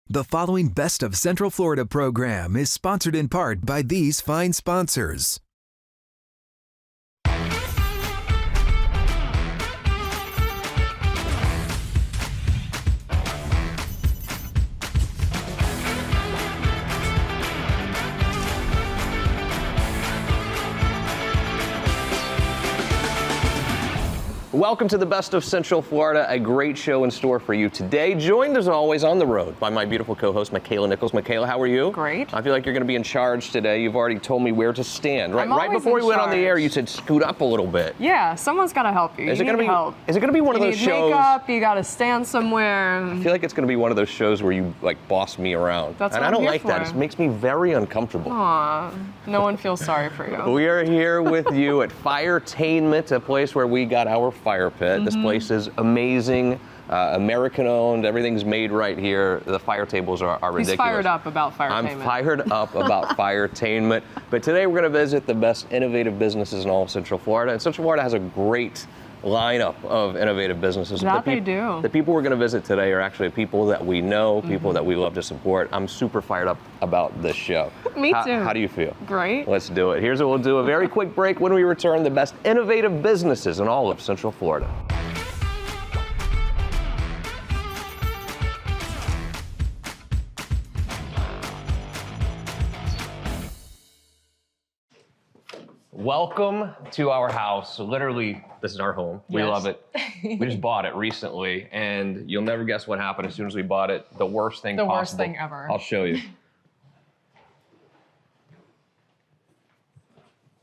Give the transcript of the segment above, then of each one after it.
The following Best of Central Florida program is sponsored in part by these fine sponsors. Welcome to the Best of Central Florida, a great show in store for you today. Joined as always on the road by my beautiful co-host, Makaila Nichols. Makaila, how are you? Great. I feel like you're going to be in charge today. You've already told me where to stand. Right, I'm right always before we in went on the air, charge. you said scoot up a little bit. Yeah, someone's got to help you. Is You it going to need be? help. Is it going to be one of You those need shows? makeup, you got to stand somewhere. I feel like it's going to be one of those shows where you like boss me around, That's and what I don't I'm here like that. for. It makes me very uncomfortable. Aw, no one feels sorry for you. We are here with you at Firetainment, a place where we got our fire pit. This place is amazing, American-owned. Everything's made right here. The fire tables are ridiculous. He's fired up about Firetainment. I'm fired up about Firetainment. But today we're going to visit the best innovative businesses in all of Central Florida. And Central Florida has a great lineup of innovative businesses. That they do. The people we're going to visit today are actually people that we know, people that we love to support. I'm super fired up about this show. Me too. How do you feel? Great. Let's do it. Here's what we'll do. A very quick break. When we return, the best innovative businesses in all of Central Florida. Welcome to our house. Literally, this is our home. We Yes. love it. We just bought it recently, and you'll never guess what happened as soon as we bought it. The worst thing possible. The worst thing ever. I'll show you.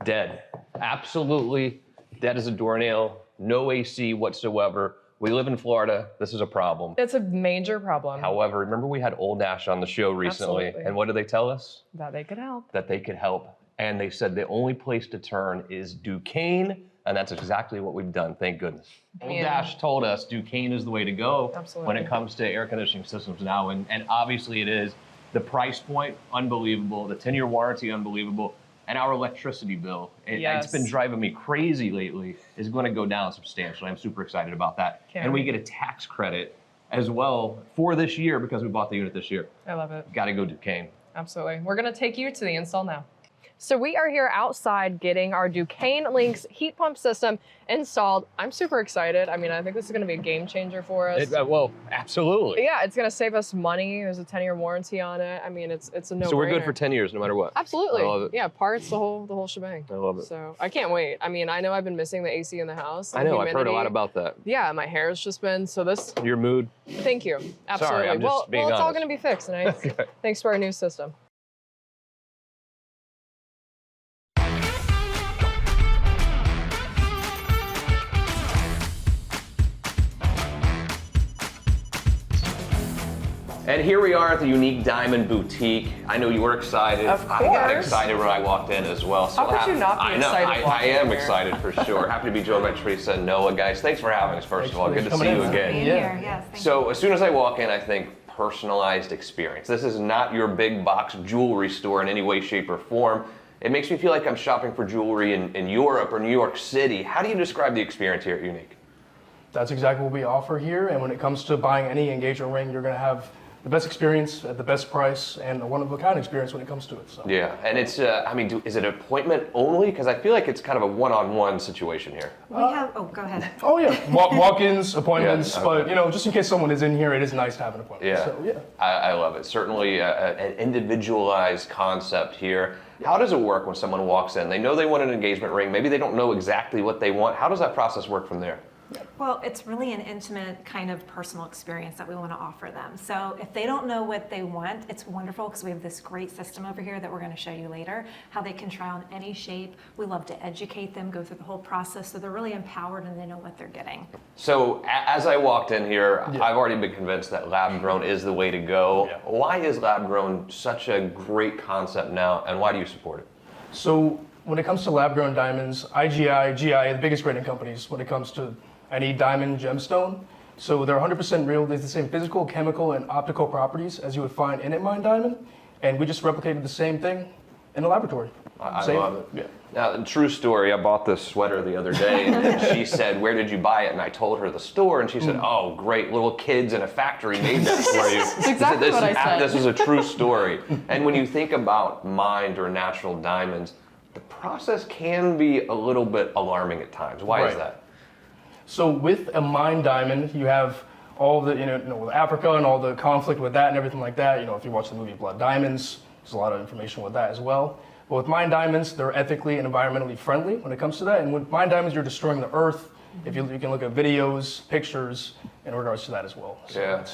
Dead. Absolutely dead as a doornail. No AC whatsoever. We live in Florida. This is a problem. It's a major problem. However, remember we had Old Ash on the show recently, Absolutely. and what did they tell us? That they could help. That they could help. And they said the only place to turn is Duquesne, and that's exactly what we've done, thank goodness. Old Yeah. Dash told us Duquesne is the way to go Absolutely. when it comes to air conditioning systems now, and obviously it is. The price point, unbelievable. The 10-year warranty, unbelievable. And our electricity bill, it's Yes. been driving me crazy lately, is going to go down substantially. I'm super excited about that. Can't and we wait. get a tax credit as well for this year because we bought the unit this year. I love it. Got to go Duquesne. Absolutely. We're going to take you to the install now. So we are here outside getting our Duquesne Lynx heat pump system installed. I'm super excited. I mean, I think this is going to be a game changer for us. Well, absolutely. Yeah, it's going to save us money. There's a 10-year warranty on it. I mean, it's a no-brainer. So we're good for 10 years no matter what. Absolutely. I love it. Yeah, parts, the whole shebang. I love it. So I can't wait. I mean, I know I've been missing the AC in the house. I and know, I've heard a lot humidity. about that. Yeah, my hair's just been, so this, Your mood? thank you. Absolutely. I'm just well, being it's all honest. going to be fixed tonight. Thanks to our new system. And here we are at the Unique Diamond Boutique. I know you were excited. Of I got course. excited when I walked in as well. So How could you not be I know, excited I walking am in here? excited for sure. Happy to be joined by Teresa and Noah. Guys, thanks for having us, first of all. Good to see you again. Being here, yes, thank So as soon as I walk in, I think personalized experience. This is not your big box jewelry store in any way, shape, or form. It makes me feel like I'm shopping for jewelry in Europe or New York City. How do you describe the experience here at Unique? That's exactly what we offer here. And when it comes to buying any engagement ring, you're going to have the best experience at the best price and a one-of-a-kind experience when it comes to it. So. Yeah, and it's, I mean, is it appointment only? Because I feel like it's kind of a one-on-one situation here. We have, oh, go ahead. Oh yeah, walk-ins, appointments, Yeah, okay. but you know, just in case someone is in here, it is nice to have an appointment. Yeah, So, yeah. I love it. Certainly an individualized concept here. How does it work when someone walks in? They know they want an engagement ring. Maybe they don't know exactly what they want. How does that process work from there? Well, it's really an intimate kind of personal experience that we want to offer them. So if they don't know what they want, it's wonderful because we have this great system over here that we're going to show you later, how they can try on any shape. We love to educate them, go through the whole process so they're really empowered and they know what they're getting. So as I walked in here, I've already been convinced that lab grown is the way to go. Yeah. Why is lab grown such a great concept now, and why do you support it? So when it comes to lab-grown diamonds, IGI, GI are the biggest grading companies when it comes to any diamond gemstone. So they're 100% real. They have the same physical, chemical, and optical properties as you would find in a mined diamond. And we just replicated the same thing in the laboratory. I Safe. love it. Yeah. Now, true story, I bought this sweater the other day, and she said, where did you buy it? And I told her the store, and she said, oh, great, little kids in a factory made that for you. That's exactly what I said. This is a true story. And when you think about mined or natural diamonds, the process can be a little bit alarming at times. Why is Right. that? So with a mined diamond, you have all the, with Africa and all the conflict with that and everything like that. If you watch the movie Blood Diamonds, there's a lot of information with that as well. But with mined diamonds, they're ethically and environmentally friendly when it comes to that. And with mined diamonds, you're destroying the earth. If you can look at videos, pictures in regards to that as well. So Yeah.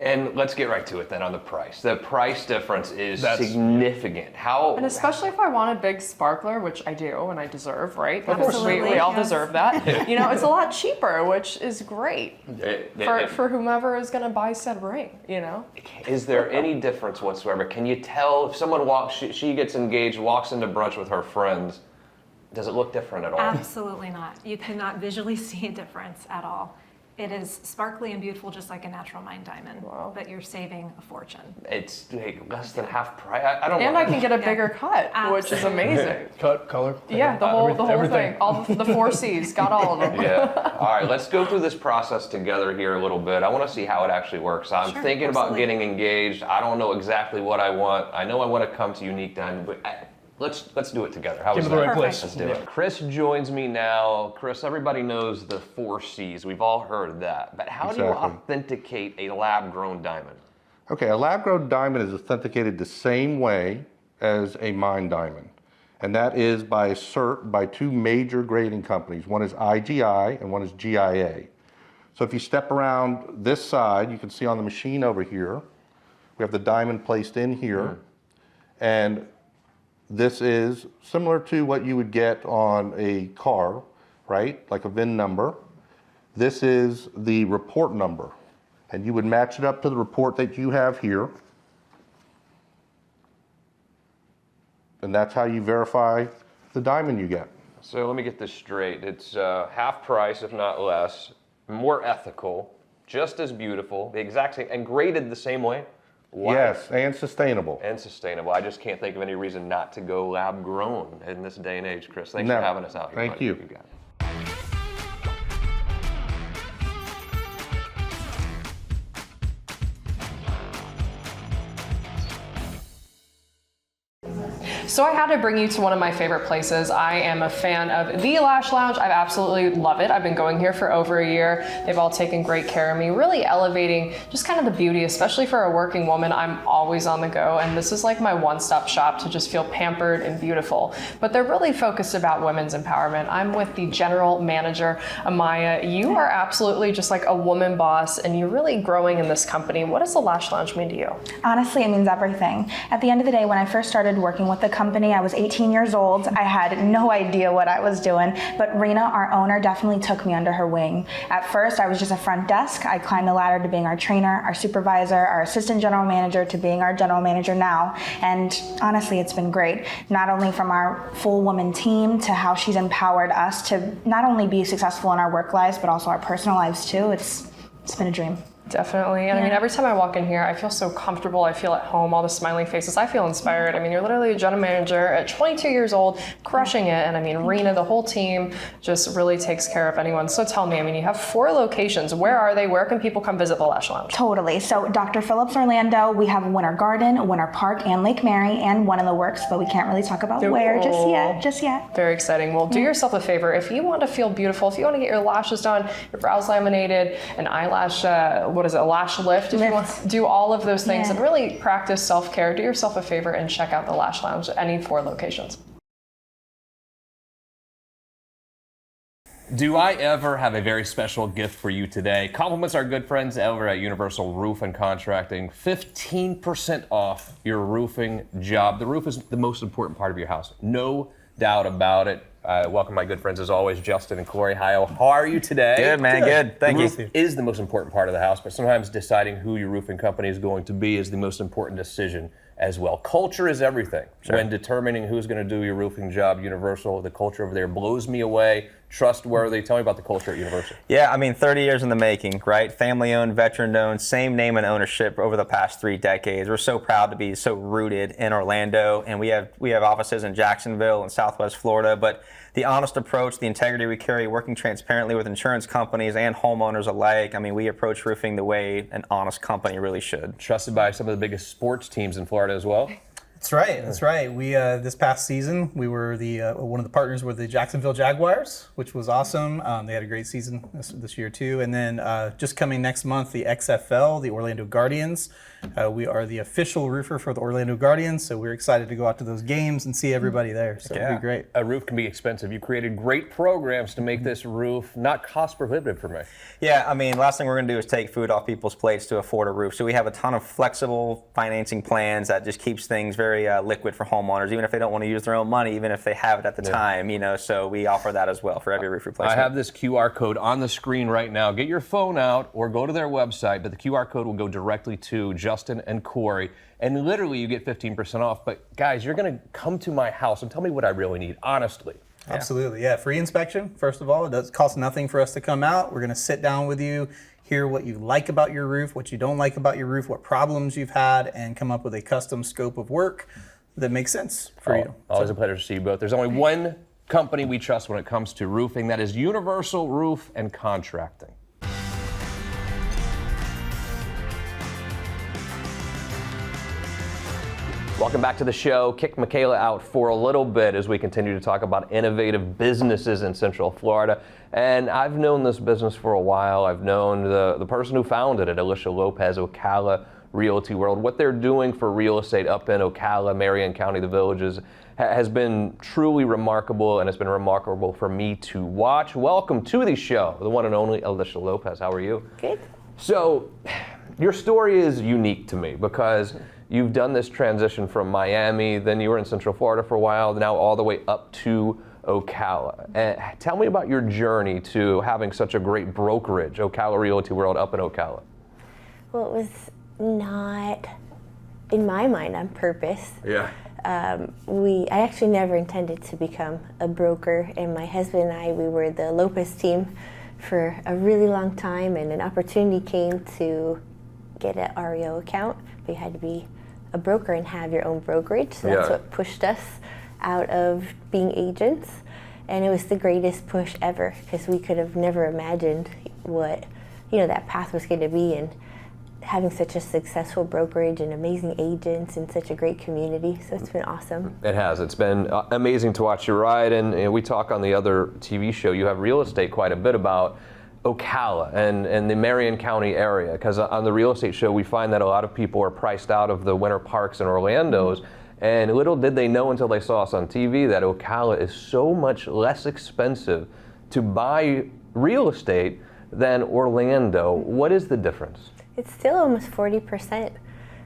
And let's get right to it then on the price. The price difference is significant. And especially if I want a big sparkler, which I do and I deserve, right? Because Absolutely, we all yes. deserve that. It's a lot cheaper, which is great for whomever is going to buy said ring, Is there any difference whatsoever? Can you tell if someone walks, she gets engaged, walks into brunch with her friends, does it look different at all? Absolutely not. You cannot visually see a difference at all. It is sparkly and beautiful, just like a natural mined diamond, but you're saving a fortune. It's like less than half price. I don't And know. I can get a bigger cut, which is amazing. Cut, color. Yeah, the whole everything. thing. All the 4 C's, got all of them. Yeah. All right, let's go through this process together here a little bit. I want to see how it actually works. I'm Sure, thinking about absolutely. getting engaged. I don't know exactly what I want. I know I want to come to Unique Diamond, but let's do it together. How Give is it the that? right place. Let's do it. Chris joins me now. Chris, everybody knows the 4 C's. We've all heard that. But how do you Exactly. authenticate a lab-grown diamond? Okay, a lab-grown diamond is authenticated the same way as a mined diamond. And that is by cert by 2 major grading companies. One is IGI and one is GIA. So if you step around this side, you can see on the machine over here, we have the diamond placed in here. And this is similar to what you would get on a car, right? Like a VIN number. This is the report number. And you would match it up to the report that you have here. And that's how you verify the diamond you get. So let me get this straight. It's half price, if not less, more ethical, just as beautiful, the exact same, and graded the same way. Why? Yes, and sustainable. And sustainable. I just can't think of any reason not to go lab grown in this day and age, Chris. Thanks for No. having us out here. Thank buddy. you. You got it. So I had to bring you to one of my favorite places. I am a fan of the Lash Lounge. I absolutely love it. I've been going here for over a year. They've all taken great care of me, really elevating just kind of the beauty, especially for a working woman. I'm always on the go, and this is like my one-stop shop to just feel pampered and beautiful. But they're really focused about women's empowerment. I'm with the general manager, Amaya. You are absolutely just like a woman boss, and you're really growing in this company. What does the Lash Lounge mean to you? Honestly, it means everything. At the end of the day, when I first started working with the company, I was 18 years old. I had no idea what I was doing, but Rena, our owner, definitely took me under her wing. At first, I was just a front desk. I climbed the ladder to being our trainer, our supervisor, our assistant general manager, to being our general manager now. And honestly, it's been great. Not only from our full woman team to how she's empowered us to not only be successful in our work lives, but also our personal lives too. It's been a dream. Definitely. And I mean, every time I walk in here, I feel so comfortable. I feel at home, all the smiling faces. I feel inspired. I mean, you're literally a general manager at 22 years old, crushing it. And I mean, Rena, the whole team just really takes care of anyone. So tell me, I mean, you have 4 locations. Where are they? Where can people come visit the Lash Lounge? Totally. So Dr. Phillips Orlando, we have Winter Garden, Winter Park, and Lake Mary, and one in the works, but we can't really talk about where just yet. Very exciting. Well, do yourself a favor. If you want to feel beautiful, if you want to get your lashes done, your brows laminated, an eyelash, a lash lift, if you want to do all of those things and really practice self-care, do yourself a favor and check out the Lash Lounge at any 4 locations. Do I ever have a very special gift for you today? Compliments our good friends over at Universal Roof and Contracting. 15% off your roofing job. The roof is the most important part of your house. No doubt about it. Welcome my good friends as always, Justin and Corey. Hi, how are you today? Good, man, good. Thank you. The roof is the most important part of the house, but sometimes deciding who your roofing company is going to be is the most important decision as well. Culture is everything. Sure. When determining who's going to do your roofing job, Universal, the culture over there blows me away. trustworthy. Tell me about the culture at University. Yeah, I mean, 30 years in the making, right? Family-owned, veteran-owned, same name and ownership over the past 3 decades. We're so proud to be so rooted in Orlando, and we have offices in Jacksonville and Southwest Florida. But the honest approach, the integrity we carry, working transparently with insurance companies and homeowners alike. I mean, we approach roofing the way an honest company really should. Trusted by some of the biggest sports teams in Florida as well. That's right. That's right. We this past season we were the one of the partners with the Jacksonville Jaguars, which was awesome. They had a great season this year too. And then just coming next month, the XFL, the Orlando Guardians. We are the official roofer for the Orlando Guardians, so we're excited to go out to those games and see everybody there. So it'll be great. A roof can be expensive. You created great programs to make this roof not cost prohibitive for me. Yeah, I mean, last thing we're going to do is take food off people's plates to afford a roof. So we have a ton of flexible financing plans that just keeps things very liquid for homeowners, even if they don't want to use their own money, even if they have it at the time, so we offer that as well for every roof replacement. I have this QR code on the screen right now. Get your phone out or go to their website, but the QR code will go directly to Justin and Corey, and literally you get 15% off. But guys, you're going to come to my house and tell me what I really need, honestly. Absolutely, yeah. Free inspection, first of all. It does cost nothing for us to come out. We're going to sit down with you, hear what you like about your roof, what you don't like about your roof, what problems you've had, and come up with a custom scope of work that makes sense for you. Always a pleasure to see you both. There's only one company we trust when it comes to roofing. That is Universal Roof and Contracting. Welcome back to the show. Kick Makaila out for a little bit as we continue to talk about innovative businesses in Central Florida. And I've known this business for a while. I've known the person who founded it, Alicia Lopez, Ocala Realty World. What they're doing for real estate up in Ocala, Marion County, the Villages, has been truly remarkable, and it's been remarkable for me to watch. Welcome to the show, the one and only Alicia Lopez. How are you? Good. So, your story is unique to me because you've done this transition from Miami, then you were in Central Florida for a while, now all the way up to Ocala. And tell me about your journey to having such a great brokerage, Ocala Realty World up in Ocala. Well, it was not, in my mind, on purpose. Yeah. I actually never intended to become a broker, and my husband and I, we were the Lopez team for a really long time, and an opportunity came to get an REO account, but you had to be a broker and have your own brokerage, so that's what pushed us out of being agents, and it was the greatest push ever, because we could have never imagined what that path was going to be, and having such a successful brokerage and amazing agents and such a great community, so it's been awesome. It has. It's been amazing to watch you ride, and we talk on the other TV show, you have real estate quite a bit about Ocala and the Marion County area, because on the real estate show we find that a lot of people are priced out of the winter parks in Orlando's, and little did they know until they saw us on TV that Ocala is so much less expensive to buy real estate than Orlando. What is the difference? It's still almost 40%.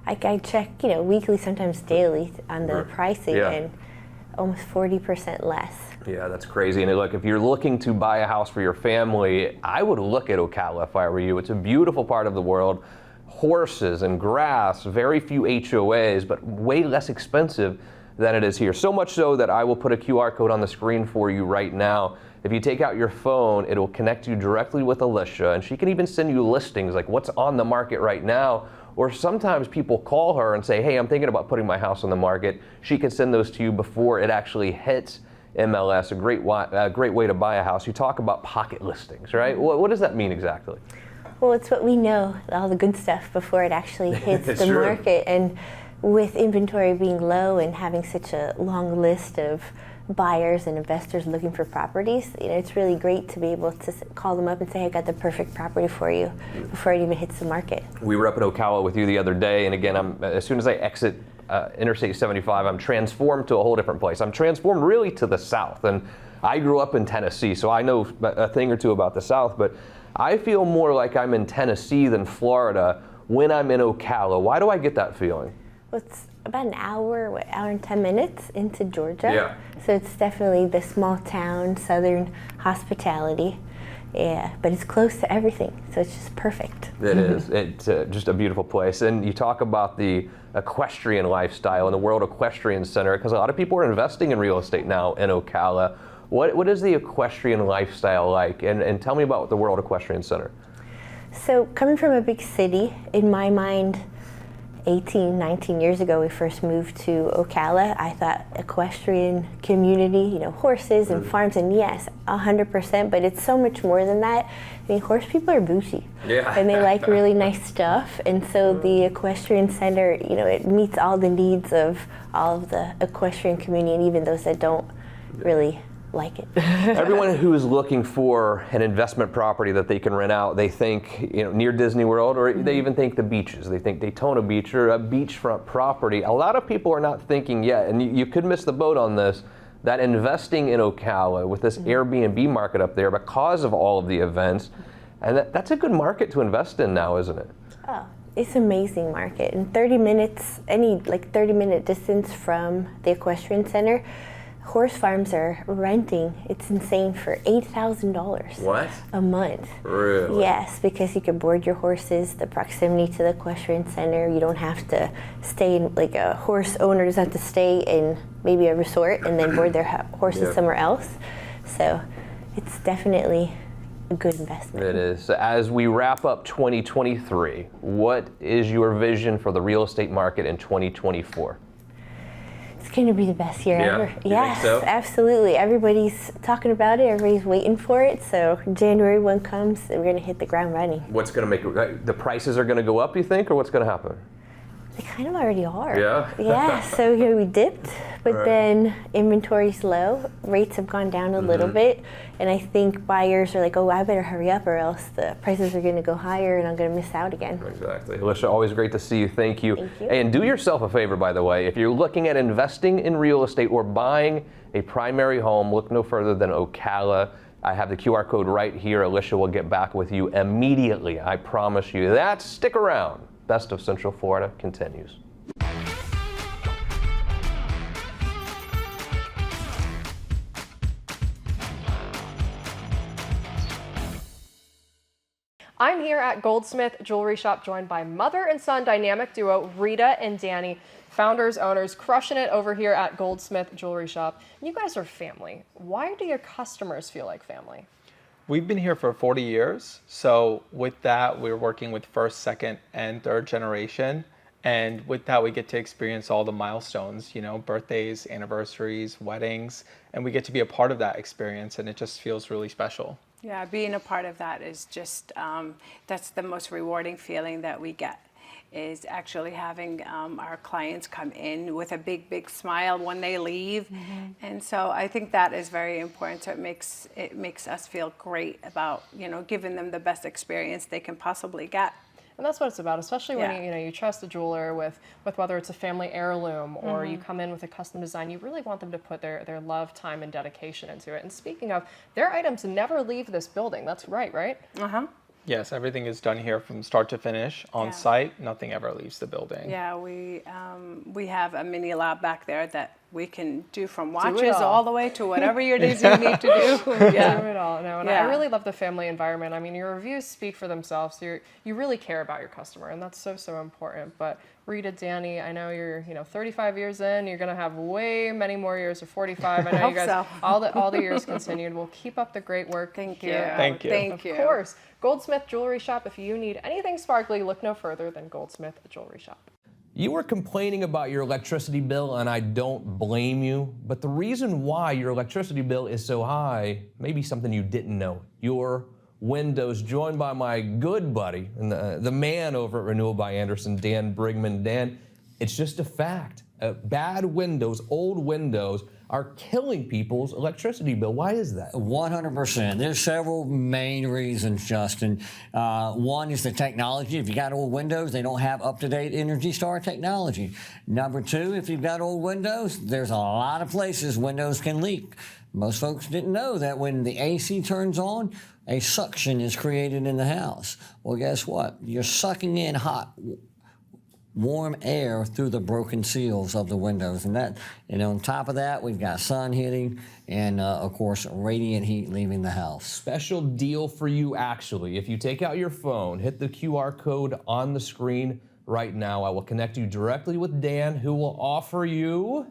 I check, weekly, sometimes daily on the pricing, and almost 40% less. Yeah, that's crazy. And look, if you're looking to buy a house for your family, I would look at Ocala if I were you. It's a beautiful part of the world. Horses and grass, very few HOAs, but way less expensive than it is here. So much so that I will put a QR code on the screen for you right now. If you take out your phone, it'll connect you directly with Alicia, and she can even send you listings like what's on the market right now. Or sometimes people call her and say, hey, I'm thinking about putting my house on the market. She can send those to you before it actually hits MLS, a great way to buy a house. You talk about pocket listings, right? What does that mean exactly? Well, it's what we know, all the good stuff before it actually hits the market. And with inventory being low and having such a long list of buyers and investors looking for properties, it's really great to be able to call them up and say, I got the perfect property for you before it even hits the market. We were up at Ocala with you the other day, and again, as soon as I exit Interstate 75, I'm transformed to a whole different place. I'm transformed really to the South, and I grew up in Tennessee, so I know a thing or two about the South, but I feel more like I'm in Tennessee than Florida when I'm in Ocala. Why do I get that feeling? Well, it's about an hour and 10 minutes into Georgia. Yeah. So it's definitely the small town, southern hospitality. Yeah, but it's close to everything, so it's just perfect. It is. It's just a beautiful place. And you talk about the equestrian lifestyle and the World Equestrian Center, because a lot of people are investing in real estate now in Ocala. What is the equestrian lifestyle like? And tell me about the World Equestrian Center. So coming from a big city, in my mind, 18, 19 years ago, we first moved to Ocala. I thought equestrian community, horses and farms, and yes, 100%, but it's so much more than that. I mean, horse people are bougie, and they like really nice stuff, and so the equestrian center, it meets all the needs of all of the equestrian community, and even those that don't really like it. Everyone who is looking for an investment property that they can rent out, they think near Disney World, or they even think the beaches. They think Daytona Beach or a beachfront property. A lot of people are not thinking yet, and you could miss the boat on this, that investing in Ocala with this Airbnb market up there because of all of the events, and that's a good market to invest in now, isn't it? Oh, it's an amazing market. In 30 minutes, 30-minute distance from the equestrian center, horse farms are renting, it's insane, for $8,000 What? a month. Really? Yes, because you can board your horses, the proximity to the equestrian center, you don't have to stay in, a horse owner doesn't have to stay in maybe a resort and then board their horses somewhere else. So it's definitely a good investment. It is. As we wrap up 2023, what is your vision for the real estate market in 2024? It's going to be the best year ever. You Yes, think so? absolutely. Everybody's talking about it. Everybody's waiting for it. So January 1 comes, and we're going to hit the ground running. What's going to make it, the prices are going to go up, you think, or what's going to happen? They kind of already are. Yeah? Yeah, so we dipped, but then inventory's low. Rates have gone down a little bit, and I think buyers are like, oh, I better hurry up or else the prices are going to go higher and I'm going to miss out again. Exactly. Alicia, always great to see you. Thank you. Thank you. And do yourself a favor, by the way. If you're looking at investing in real estate or buying a primary home, look no further than Ocala. I have the QR code right here. Alicia will get back with you immediately. I promise you that. Stick around. Best of Central Florida continues. I'm here at Goldsmith Jewelry Shop, joined by mother and son dynamic duo Rita and Danny, founders, owners, crushing it over here at Goldsmith Jewelry Shop. You guys are family. Why do your customers feel like family? We've been here for 40 years, so with that, we're working with first, second, and third generation, and with that, we get to experience all the milestones, birthdays, anniversaries, weddings, and we get to be a part of that experience, and it just feels really special. Yeah, being a part of that is just, that's the most rewarding feeling that we get, is actually having our clients come in with a big, big smile when they leave. And so I think that is very important. So it makes us feel great about, giving them the best experience they can possibly get. And that's what it's about, especially when you trust a jeweler with whether it's a family heirloom or you come in with a custom design. You really want them to put their love, time, and dedication into it. And speaking of, their items never leave this building. That's right? Yes, everything is done here from start to finish on site. Nothing ever leaves the building. Yeah, we have a mini lab back there that we can do from watches all the way to whatever it is you need to do. Do it all. No, and I really love the family environment. I mean, your reviews speak for themselves. You really care about your customer, and that's so important. But Rita, Danny, I know you're 35 years in. You're gonna have way many more years, or 45. I know you guys all the years continued. We'll keep up the great work. Thank you. Thank you. Thank you. Of course. Goldsmith Jewelry Shop. If you need anything sparkly, look no further than Goldsmith Jewelry Shop. You were complaining about your electricity bill, and I don't blame you. But the reason why your electricity bill is so high may be something you didn't know. Your windows, joined by my good buddy and the man over at Renewal by Anderson, Dan Brigman. Dan, it's just a fact. Bad windows, old windows, are killing people's electricity bill. Why is that? 100%. There's several main reasons, Justin. One is the technology. If you got old windows, they don't have up-to-date Energy Star technology. Number two, if you've got old windows, there's a lot of places windows can leak. Most folks didn't know that when the AC turns on, a suction is created in the house. Well, guess what? You're sucking in hot, warm air through the broken seals of the windows. And on top of that, we've got sun hitting and, of course, radiant heat leaving the house. Special deal for you, actually. If you take out your phone, hit the QR code on the screen right now. I will connect you directly with Dan, who will offer you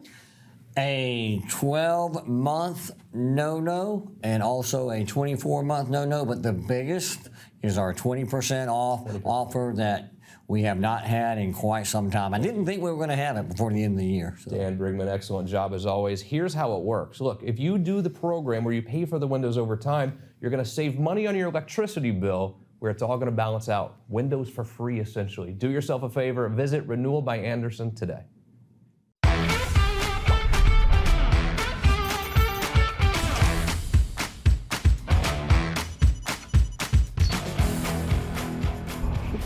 a 12-month no-no and also a 24-month no-no, but the biggest is our 20% off offer that we have not had in quite some time. I didn't think we were going to have it before the end of the year. So. Dan Brigman, excellent job as always. Here's how it works. Look, if you do the program where you pay for the windows over time, you're going to save money on your electricity bill, where it's all going to balance out. Windows for free, essentially. Do yourself a favor. Visit Renewal by Andersen today.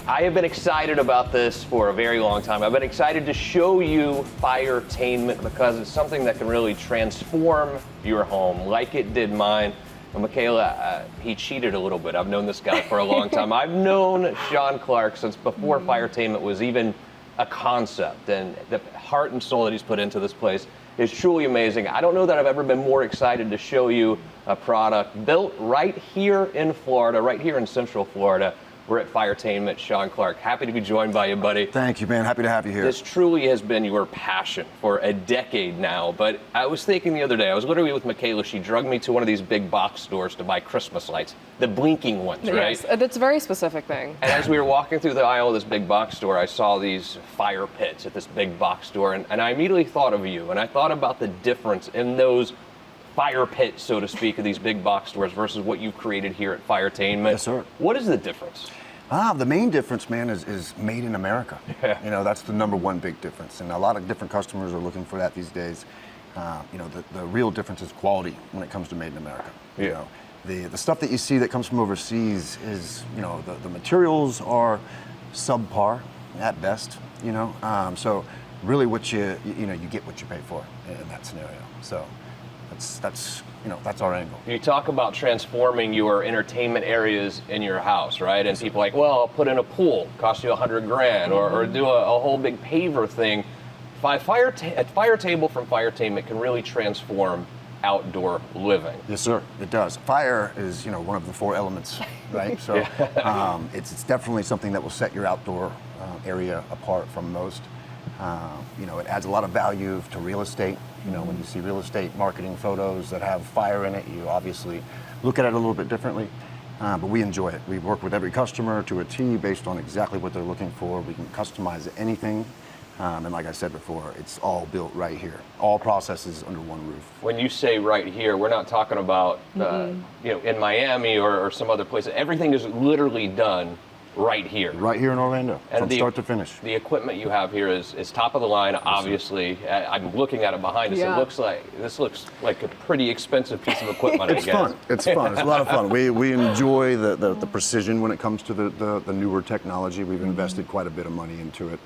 I have been excited about this for a very long time. I've been excited to show you Firetainment because it's something that can really transform your home like it did mine. And Makaila, he cheated a little bit. I've known this guy for a long time. I've known Sean Clark since before Firetainment was even a concept, and the heart and soul that he's put into this place is truly amazing. I don't know that I've ever been more excited to show you a product built right here in Florida, right here in Central Florida. We're at Firetainment. Sean Clark, happy to be joined by you, buddy. Thank you, man. Happy to have you here. This truly has been your passion for a decade now, but I was thinking the other day, I was literally with Makaila, she drugged me to one of these big box stores to buy Christmas lights, the blinking ones, right? Yes, it's a very specific thing. And as we were walking through the aisle of this big box store, I saw these fire pits at this big box store, and I immediately thought of you, and I thought about the difference in those fire pits, so to speak, of these big box stores versus what you've created here at Firetainment. Yes, sir. What is the difference? The main difference, man, is made in America. Yeah. You know, that's the number one big difference. And a lot of different customers are looking for that these days. You know, the real difference is quality when it comes to made in America. Yeah. You know, the stuff that you see that comes from overseas is, you know, the materials are subpar at best, you know. So really what you get what you pay for in that scenario. So that's you know, that's our angle. You talk about transforming your entertainment areas in your house, right? And people are like, well, I'll put in a pool, cost you $100 grand, or do a whole big paver thing. A fire table from Firetainment can really transform outdoor living. Yes, sir, it does. Fire is, you know, one of the 4 elements, right? So it's definitely something that will set your outdoor area apart from most. You know, it adds a lot of value to real estate. You know, when you see real estate marketing photos that have fire in it, you obviously look at it a little bit differently, but we enjoy it. We work with every customer to a T based on exactly what they're looking for. We can customize anything, and like I said before, it's all built right here. All processes under one roof. When you say right here, we're not talking about, you know, in Miami or some other place. Everything is literally done right here. Right here in Orlando, and from start to finish. The equipment you have here is top of the line, obviously. I'm looking at it behind us. Yeah. This looks like a pretty expensive piece of equipment, It's I guess. fun. It's fun. It's a lot of fun. We enjoy the precision when it comes to the newer technology. We've invested quite a bit of money into it.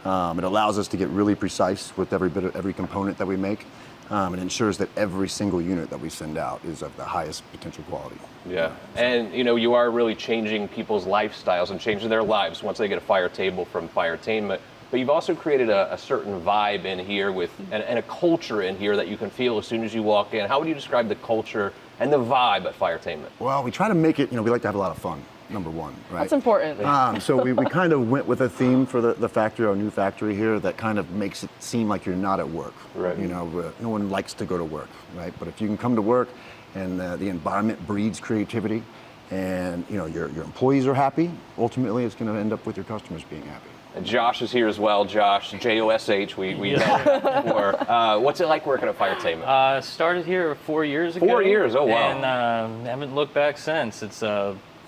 It allows us to get really precise with every component that we make. It ensures that every single unit that we send out is of the highest potential quality. Yeah, and you know, you are really changing people's lifestyles and changing their lives once they get a fire table from Firetainment. But you've also created a certain vibe in here and a culture in here that you can feel as soon as you walk in. How would you describe the culture and the vibe at Firetainment? Well, we try to make it, you know, we like to have a lot of fun, number one, right? That's important. So we kind of went with a theme for the factory, our new factory here, that kind of makes it seem like you're not at work. Right. You know, no one likes to go to work, right? But if you can come to work and the environment breeds creativity and, you know, your employees are happy, ultimately it's going to end up with your customers being happy. And Josh is here as well. Josh, Josh, we know him before. What's it like working at Firetainment? Started here 4 years ago. 4 years, oh wow. And haven't looked back since. It's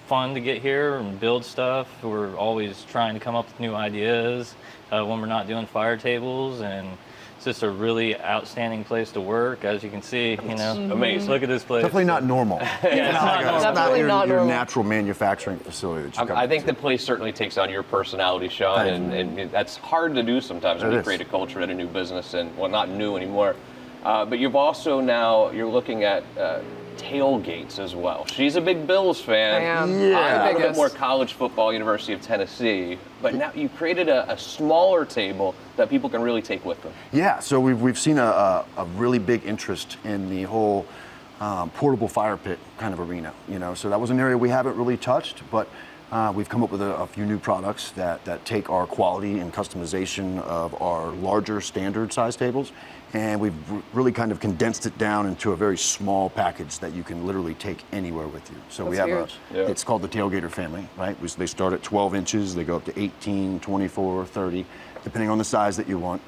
fun to get here and build stuff. We're always trying to come up with new ideas when we're not doing fire tables, and it's just a really outstanding place to work. As you can see, you know, amazing. Look at this place. Definitely not normal. Definitely not your normal. natural manufacturing facility that you come I think to. the place certainly takes on your personality, Sean, and that's hard to do sometimes when you create a culture at a new business, and well, not new anymore. But you've also you're looking at tailgates as well. She's a big Bills fan. I am. Yeah. I'm a little bit more college football, University of Tennessee. But now you created a smaller table that people can really take with them. Yeah, so we've seen a really big interest in the whole portable fire pit kind of arena. You know, so that was an area we haven't really touched, but we've come up with a few new products that take our quality and customization of our larger standard size tables, and we've really kind of condensed it down into a very small package that you can literally take anywhere with you. So we have it's called the Tailgater family, right? They start at 12 inches, they go up to 18, 24, 30, depending on the size that you want.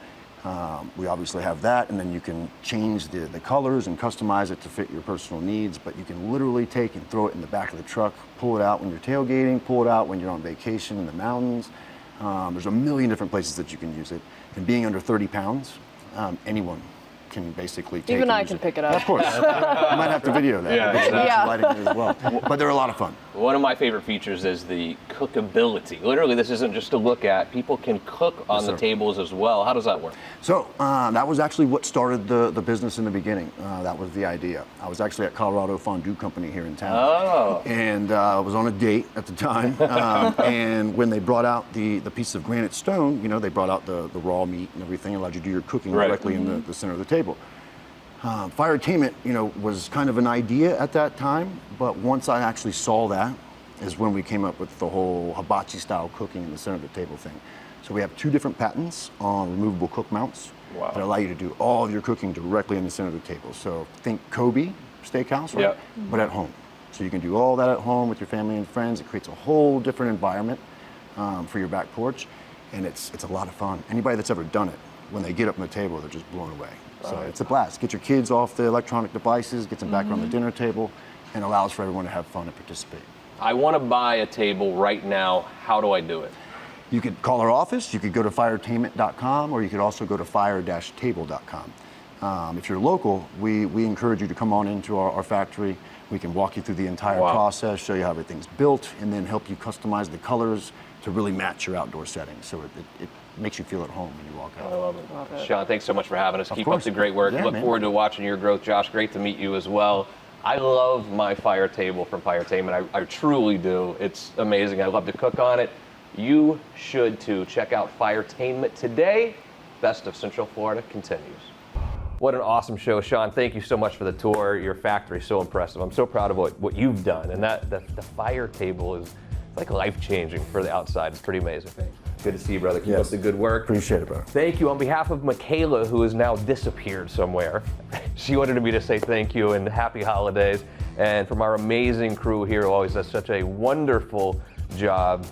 We obviously have that, and then you can change the colors and customize it to fit your personal needs, but you can literally take and throw it in the back of the truck, pull it out when you're tailgating, pull it out when you're on vacation in the mountains. There's a million different places that you can use it. And being under 30 pounds, anyone can basically take Even it. I can pick it up. Of course. I might have to video that. Yeah. Lighting it as well. But they're a lot of fun. One of my favorite features is the cookability. Literally, this isn't just to look at. People can cook on the tables as well. How does that work? So that was actually what started the business in the beginning. That was the idea. I was actually at Colorado Fondue Company here in town. Oh. And I was on a date at the time. And when they brought out the piece of granite stone, you know, they brought out the raw meat and everything, allowed you to do your cooking directly in the center of the table. Firetainment, you know, was kind of an idea at that time, but once I actually saw that is when we came up with the whole hibachi style cooking in the center of the table thing. So we have 2 different patents on removable cook mounts that allow you to do all of your cooking directly in the center of the table. So think Kobe Steakhouse, right? But at home. So you can do all that at home with your family and friends. It creates a whole different environment for your back porch, and it's a lot of fun. Anybody that's ever done it, when they get up on the table, they're just blown away. So it's a blast. Get your kids off the electronic devices, get them back around the dinner table, and allows for everyone to have fun and participate. I want to buy a table right now. How do I do it? You could call our office, you could go to firetainment.com, or you could also go to fire-table.com. If you're local, we encourage you to come on into our factory. We can walk you through the entire process, show you how everything's built, and then help you customize the colors to really match your outdoor setting. So it makes you feel at home when you walk out. I love it. Sean, thanks so much for having us. Keep up the great work. Look forward to watching your growth. Josh, great to meet you as well. I love my fire table from Firetainment. I truly do. It's amazing. I love to cook on it. You should too. Check out Firetainment today. Best of Central Florida continues. What an awesome show, Sean. Thank you so much for the tour. Your factory is so impressive. I'm so proud of what you've done. And the fire table is like life-changing for the outside. It's pretty amazing. Good to see you, brother. Keep up the good work. Appreciate it, brother. Thank you. On behalf of Makaila, who has now disappeared somewhere, she wanted me to say thank you and happy holidays. And from our amazing crew here who always does such a wonderful job,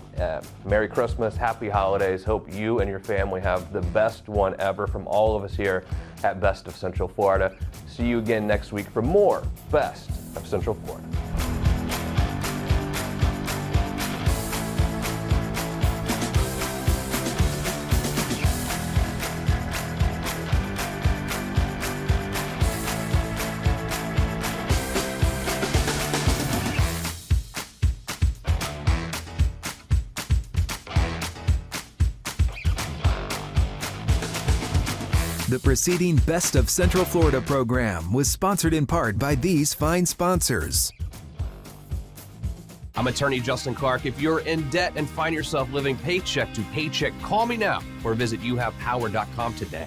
Merry Christmas, happy holidays. Hope you and your family have the best one ever from all of us here at Best of Central Florida. See you again next week for more Best of Central Florida. The preceding Best of Central Florida program was sponsored in part by these fine sponsors. I'm attorney Justin Clark. If you're in debt and find yourself living paycheck to paycheck, call me now or visit youhavepower.com today.